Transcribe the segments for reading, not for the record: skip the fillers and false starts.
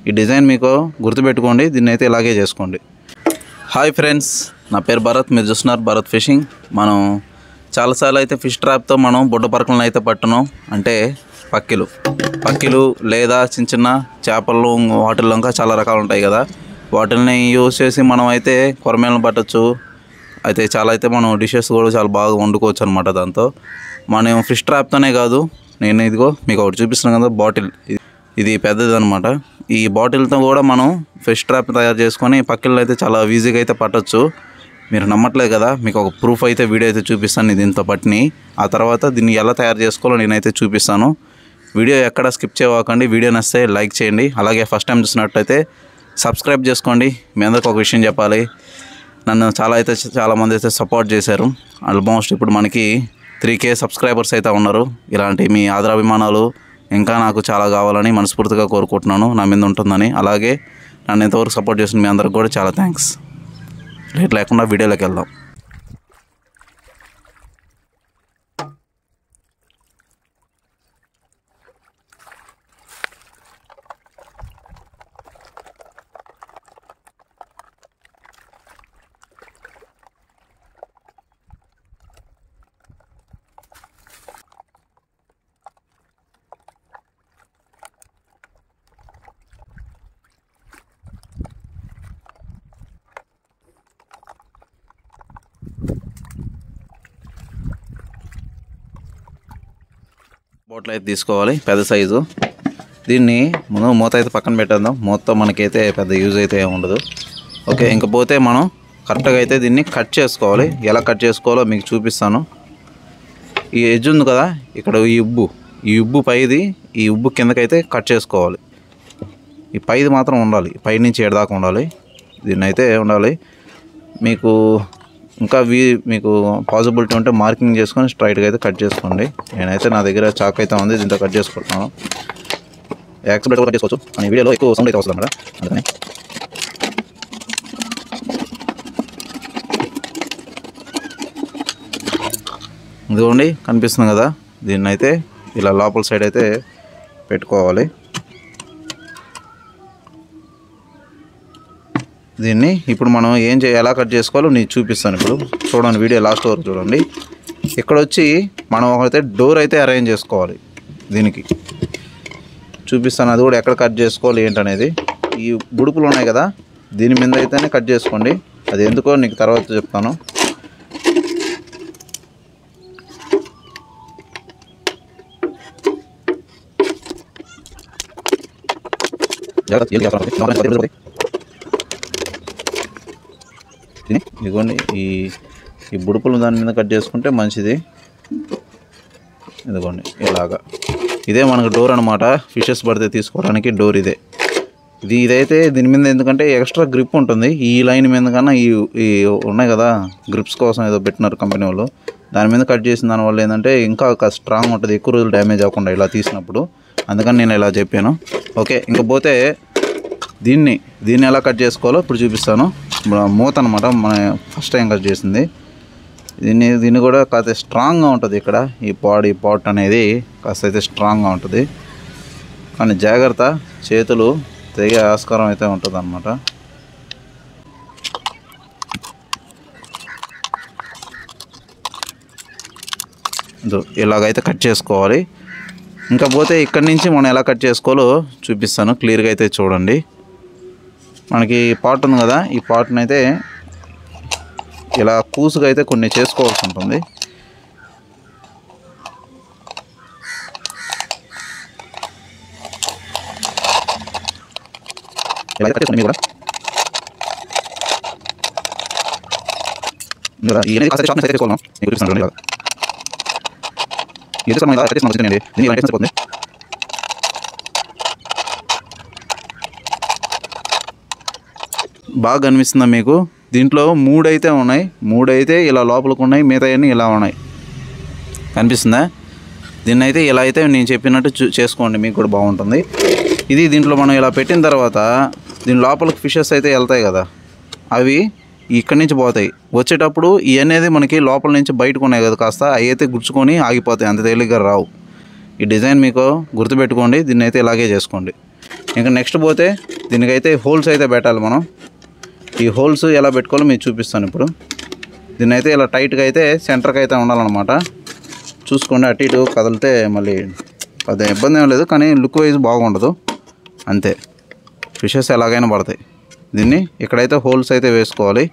ఈ డిజైన్ మీకు గుర్తుపెట్టుకోండి, దీన్ని అయితే ఇలాగే చేసుకోండి. హాయ్ ఫ్రెండ్స్, నా పేరు భరత్, మీరు చూస్తున్నారు భరత్ ఫిషింగ్. మనం చాలాసార్లు అయితే ఫిష్ ట్రాప్తో మనం బుడ్డ పరకలను అయితే పట్టున్నాం, అంటే పక్కిలు లేదా చిన్న చిన్న చేపలు, వాటిల్లో ఇంకా చాలా రకాలు ఉంటాయి కదా, వాటిని యూజ్ చేసి మనం అయితే కొరమేలను పట్టచ్చు. అయితే చాలా అయితే మనం డిషెస్ కూడా చాలా బాగా వండుకోవచ్చు అనమాట. దాంతో మనం ఫిష్ ట్రాప్తోనే కాదు, నేను ఇదిగో మీకు ఒకటి చూపిస్తున్నాను కదా, బాటిల్, ఇది పెద్దది అనమాట. ఈ బాటిల్తో కూడా మనం ఫిష్ ట్రాప్ తయారు చేసుకొని పక్కిళ్ళు అయితే చాలా ఈజీగా అయితే పట్టచ్చు. మీరు నమ్మట్లేదు కదా, మీకు ఒక ప్రూఫ్ అయితే వీడియో అయితే చూపిస్తాను దీంతో పట్టిని. ఆ తర్వాత దీన్ని ఎలా తయారు చేసుకోవాలో నేనైతే చూపిస్తాను. వీడియో ఎక్కడ స్కిప్ చేయకండి. వీడియో నచ్చితే లైక్ చేయండి. అలాగే ఫస్ట్ టైం చూసినట్టయితే సబ్స్క్రైబ్ చేసుకోండి. మీ అందరికి ఒక విషయం చెప్పాలి, నన్ను చాలామంది అయితే సపోర్ట్ చేశారు. ఆల్మోస్ట్ ఇప్పుడు మనకి 3K సబ్స్క్రైబర్స్ అయితే ఉన్నారు. ఇలాంటి మీ ఆదరాభిమానాలు ఇంకా నాకు చాలా కావాలని మనస్ఫూర్తిగా కోరుకుంటున్నాను, నా మీద ఉంటుందని. అలాగే నన్ను ఎంతవరకు సపోర్ట్ చేసిన మీ అందరికి కూడా చాలా థ్యాంక్స్. లేట్ లేకుండా వీడియోలోకి వెళ్దాం. బోట్లు అయితే తీసుకోవాలి, పెద్ద సైజు. దీన్ని మనం మూత అయితే పక్కన పెట్టేద్దాం. మూతతో మనకైతే పెద్ద యూజ్ అయితే ఉండదు. ఓకే, ఇంకపోతే మనం కరెక్ట్గా అయితే దీన్ని కట్ చేసుకోవాలి. ఎలా కట్ చేసుకోవాలో మీకు చూపిస్తాను. ఈ ఎడ్జ్ ఉంది కదా, ఇక్కడ ఈ ఉబ్బు పైది, ఈ ఉబ్బు కిందకైతే కట్ చేసుకోవాలి. ఈ పైది మాత్రం ఉండాలి, పై నుంచి ఏడదాకా ఉండాలి. దీన్ని అయితే ఉండాలి. మీకు ఇంకా మీకు పాసిబిలిటీ ఉంటే మార్కింగ్ చేసుకొని స్ట్రైట్గా అయితే కట్ చేసుకోండి. నేనైతే నా దగ్గర చాక్ అయితే ఉంది, దీంతో కట్ చేసుకుంటున్నాను. యాక్సిడెంట్ కట్ చేసుకోవచ్చు అని వీడియోలో ఎక్కువ సౌండ్ అయితే వస్తుంది అన్నమాట, అందుకని. ఇదిగోండి, కనిపిస్తుంది కదా, దీన్ని అయితే ఇలా లోపల సైడ్ అయితే పెట్టుకోవాలి. దీన్ని ఇప్పుడు మనం ఎలా కట్ చేసుకోవాలో నేను చూపిస్తాను. ఇప్పుడు చూడండి, వీడియో లాస్ట్ వరకు చూడండి. ఇక్కడ వచ్చి మనం ఒకైతే డోర్ అయితే అరేంజ్ చేసుకోవాలి. దీనికి చూపిస్తాను, అది కూడా ఎక్కడ కట్ చేసుకోవాలి ఏంటనేది. ఈ బుడుపులు ఉన్నాయి కదా, దీని మీద అయితేనే కట్ చేసుకోండి. అది ఎందుకో నీకు తర్వాత చెప్తాను. ఇదిగోండి, ఈ బుడుపులు దాని మీద కట్ చేసుకుంటే మంచిది. ఇదిగోండి ఇలాగా, ఇదే మనకు డోర్ అనమాట. ఫిషెస్ పడితే తీసుకోవడానికి డోర్ ఇదైతే దీని మీద ఎందుకంటే ఎక్స్ట్రా గ్రిప్ ఉంటుంది. ఈ లైన్ మీద కన్నా ఈ ఉన్నాయి కదా, గ్రిప్స్ కోసం ఏదో పెట్టినారు కంపెనీ వాళ్ళు, దాని మీద కట్ చేసిన దానివల్ల ఏంటంటే ఇంకా స్ట్రాంగ్ ఉంటుంది, ఎక్కువ రోజులు డ్యామేజ్ అవ్వకుండా ఇలా తీసినప్పుడు. అందుకని నేను ఇలా చెప్పాను. ఓకే, ఇంకపోతే దీన్ని ఎలా కట్ చేసుకోవాలో ఇప్పుడు చూపిస్తాను. మూత అనమాట, మన ఫస్ట్ టైం కట్ చేసింది. దీన్ని కూడా కాస్త స్ట్రాంగ్గా ఉంటుంది. ఇక్కడ ఈ పాట్ అనేది కాస్త అయితే స్ట్రాంగ్గా ఉంటుంది, కానీ జాగ్రత్త, చేతులు తెగే ఆస్కారం అయితే ఉంటుంది అన్నమాట. ఇలాగైతే కట్ చేసుకోవాలి. ఇంకా పోతే ఇక్కడి నుంచి మనం ఎలా కట్ చేసుకోవాలో చూపిస్తాను, క్లియర్గా అయితే చూడండి. మనకి పాట్ ఉంది కదా, ఈ పాట్ని అయితే ఇలా కూసుగా అయితే కొన్ని చేసుకోవాల్సి ఉంటుంది. ఇలా కట్ చేసుకుని కూడా చేసుకోవాలి. బాగా కనిపిస్తుందా మీకు? దీంట్లో 3 అయితే ఉన్నాయి, 3 అయితే ఇలా లోపలికి ఉన్నాయి, మిగతా అన్నీ ఇలా ఉన్నాయి. కనిపిస్తుందా? దీన్ని అయితే ఇలా అయితే నేను చెప్పినట్టు చేసుకోండి, మీకు కూడా బాగుంటుంది. దీంట్లో మనం ఇలా పెట్టిన తర్వాత దీని లోపలికి ఫిషెస్ అయితే వెళ్తాయి కదా, అవి ఇక్కడి నుంచి పోతాయి. వచ్చేటప్పుడు ఇవన్నీ మనకి లోపల నుంచి బయటకు ఉన్నాయి కదా, కాస్త అవి అయితే గుచ్చుకొని ఆగిపోతాయి, అంత తేలిగ్గా రావు. ఈ డిజైన్ మీకు గుర్తుపెట్టుకోండి, దీన్ని అయితే ఇలాగే చేసుకోండి. ఇంకా నెక్స్ట్ పోతే దీనికైతే హోల్స్ అయితే పెట్టాలి మనం. ఈ హోల్స్ ఎలా పెట్టుకోవాలో మీకు చూపిస్తాను ఇప్పుడు. దీన్ని అయితే ఇలా టైట్గా అయితే సెంటర్కి అయితే ఉండాలన్నమాట. చూసుకోండి, అటు ఇటు కదిలితే మళ్ళీ పెద్ద ఇబ్బంది ఏం లేదు, కానీ లుక్ వైజ్ బాగుండదు అంతే. ఫిషెస్ ఎలాగైనా పడతాయి. దీన్ని ఇక్కడైతే హోల్స్ అయితే వేసుకోవాలి.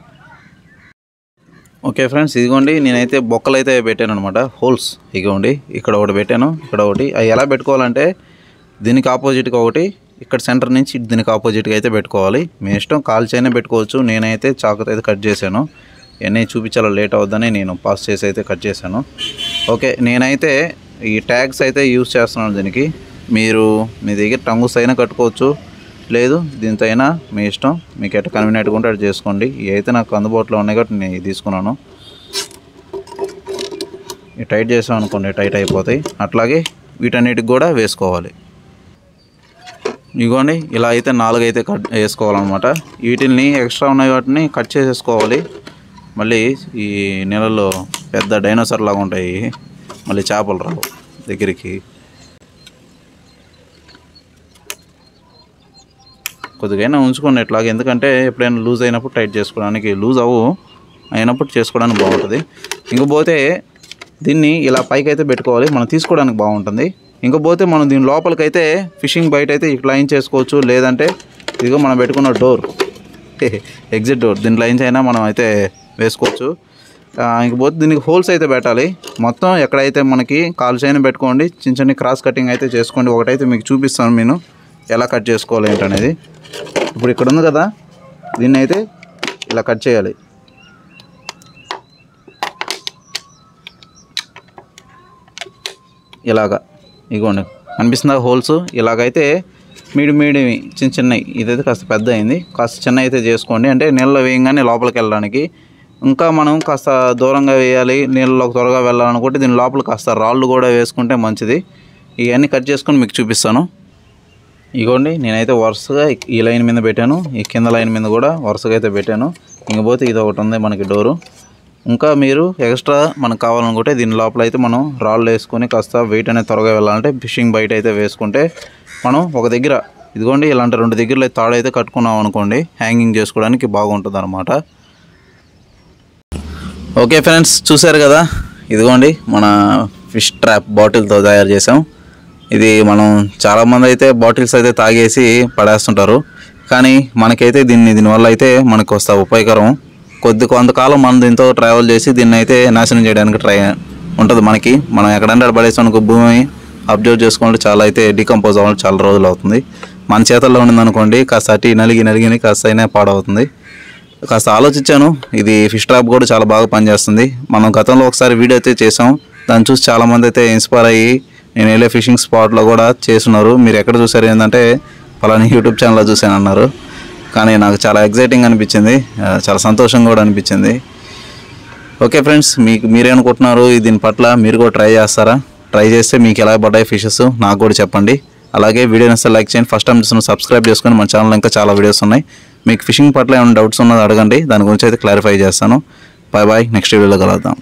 ఓకే ఫ్రెండ్స్, ఇదిగోండి నేనైతే బొక్కలు అయితే పెట్టాను అనమాట. హోల్స్ ఇదిగోండి, ఇక్కడ ఒకటి పెట్టాను, ఇక్కడ ఒకటి. అవి ఎలా పెట్టుకోవాలంటే దీనికి ఆపోజిట్గా ఒకటి, ఇక్కడ సెంటర్ నుంచి దీనికి ఆపోజిట్గా అయితే పెట్టుకోవాలి. మీ ఇష్టం, కాల్చైనా పెట్టుకోవచ్చు. నేనైతే చాకుతో అయితే కట్ చేశాను. ఇవన్నీ చూపించాలో లేట్ అవుద్దని నేను పాస్ చేసి అయితే కట్ చేశాను. ఓకే, నేనైతే ఈ ట్యాగ్స్ అయితే యూజ్ చేస్తున్నాను దీనికి. మీరు మీ దగ్గర టంగుస్ అయినా కట్టుకోవచ్చు, లేదు దీంతో అయినా మీ ఇష్టం. మీకు ఎట్లా కన్వీనియంట్గా ఉంటే అటు చేసుకోండి. ఇవి అయితే నాకు అందుబాటులో ఉన్నాయి కాబట్టి నేను తీసుకున్నాను. ఇవి టైట్ చేసాం అనుకోండి, టైట్ అయిపోతాయి. అట్లాగే వీటన్నిటికి కూడా వేసుకోవాలి. ఇదిగోండి, ఇలా అయితే 4 అయితే కట్ వేసుకోవాలన్నమాట. వీటిని ఎక్స్ట్రా ఉన్న వాటిని కట్ చేసేసుకోవాలి. మళ్ళీ ఈ నీళ్ళల్లో పెద్ద డైనోసార్ లాగా ఉంటాయి, మళ్ళీ చేపలు రావు దగ్గరికి. కొద్దిగా ఉంచుకోండి ఇట్లాగే, ఎందుకంటే ఎప్పుడైనా లూజ్ అయినప్పుడు టైట్ చేసుకోవడానికి, లూజ్ అయినప్పుడు చేసుకోవడానికి బాగుంటుంది. ఇంకపోతే దీన్ని ఇలా పైకి అయితే పెట్టుకోవాలి, మనం తీసుకోవడానికి బాగుంటుంది. ఇంకపోతే మనం దీని లోపలికైతే ఫిషింగ్ బయట అయితే ఇట్లా లైన్ చేసుకోవచ్చు, లేదంటే ఇదిగో మనం పెట్టుకున్న డోర్, ఎగ్జిట్ డోర్, దీని లైన్స్ అయినా మనం అయితే వేసుకోవచ్చు. ఇంకపోతే దీనికి హోల్స్ అయితే పెట్టాలి. మొత్తం ఎక్కడైతే మనకి కాల్స్ అయినా పెట్టుకోండి, చిన్న చిన్న క్రాస్ కటింగ్ అయితే చేసుకోండి. ఒకటైతే మీకు చూపిస్తాను నేను ఎలా కట్ చేసుకోవాలి ఏంటనేది. ఇప్పుడు ఇక్కడ ఉంది కదా, దీన్ని అయితే ఇలా కట్ చేయాలి. ఇలాగా ఇగోండి, కనిపిస్తుందా హోల్స్? ఇలాగైతే మీడియం చిన్నవి, ఇదైతే కాస్త పెద్ద అయింది, కాస్త చిన్న అయితే చేసుకోండి. అంటే నీళ్ళలో వేయంగానే లోపలికి వెళ్ళడానికి. ఇంకా మనం కాస్త దూరంగా వేయాలి, నీళ్ళలోకి త్వరగా వెళ్ళాలనుకుంటే దీని లోపల కాస్త రాళ్ళు కూడా వేసుకుంటే మంచిది. ఇవన్నీ కట్ చేసుకొని మీకు చూపిస్తాను. ఇగోండి, నేనైతే వరుసగా ఈ లైన్ మీద పెట్టాను, ఈ కింద లైన్ మీద కూడా వరుసగా అయితే పెట్టాను. ఇంకపోతే ఇది ఒకటి ఉంది మనకి డోరు. ఇంకా మీరు ఎక్స్ట్రా మనకు కావాలనుకుంటే దీని లోపల అయితే మనం రాళ్ళు వేసుకొని కాస్త వెయిట్ అనేది త్వరగా వెళ్ళాలంటే ఫిషింగ్ బయట అయితే వేసుకుంటే మనం ఒక దగ్గర, ఇదిగోండి ఇలాంటి 2 దగ్గరలో తాడు అయితే కట్టుకున్నాం అనుకోండి, హ్యాంగింగ్ చేసుకోవడానికి బాగుంటుంది అనమాట. ఓకే ఫ్రెండ్స్, చూసారు కదా, ఇదిగోండి మన ఫిష్ ట్రాప్ బాటిల్తో తయారు చేసాం. ఇది మనం చాలామంది అయితే బాటిల్స్ అయితే తాగేసి పడేస్తుంటారు, కానీ మనకైతే దీనివల్ల అయితే మనకు వస్తా ఉపయోగకరం. కొంతకాలం మనం దీంతో ట్రావెల్ చేసి దీన్ని అయితే నాశనం చేయడానికి ట్రై ఉంటుంది మనకి. మనం ఎక్కడంటే పడేసానికి భూమి అబ్జర్వ్ చేసుకుంటే చాలా అయితే డీకంపోజ్ అవ్వాలి, చాలా రోజులు అవుతుంది. మన చేతుల్లో ఉండిందనుకోండి కాస్త అటు నలిగి కాస్త అయినా పాడవుతుంది. కాస్త ఆలోచించాను, ఇది ఫిష్ ట్రాప్ కూడా చాలా బాగా పనిచేస్తుంది. మనం గతంలో ఒకసారి వీడియో అయితే చేసాం, దాన్ని చూసి చాలామంది అయితే ఇన్స్పైర్ అయ్యి నేను వెళ్ళే ఫిషింగ్ స్పాట్లో కూడా చేస్తున్నారు. మీరు ఎక్కడ చూసారు ఏంటంటే పలానా యూట్యూబ్ ఛానల్లో చూసాను అన్నారు. కానీ నాకు చాలా ఎగ్జైటింగ్ అనిపించింది, చాలా సంతోషంగా కూడా అనిపించింది. ఓకే ఫ్రెండ్స్, మీరేమనుకుంటున్నారు? దీని పట్ల మీరు కూడా ట్రై చేస్తారా? ట్రై చేస్తే మీకు ఎలా పడ్డాయి ఫిషెస్ నాకు కూడా చెప్పండి. అలాగే వీడియో నచ్చితే లైక్ చేయండి. ఫస్ట్ టైం చూస్తున్న సబ్స్క్రైబ్ చేసుకొని మన ఛానల్లో ఇంకా చాలా వీడియోస్ ఉన్నాయి. మీకు ఫిషింగ్ పట్ల ఏమైనా డౌట్స్ ఉన్నది అడగండి, దాని గురించి అయితే క్లారిఫై చేస్తాను. బాయ్ బాయ్, నెక్స్ట్ వీడియోలో కలుద్దాం.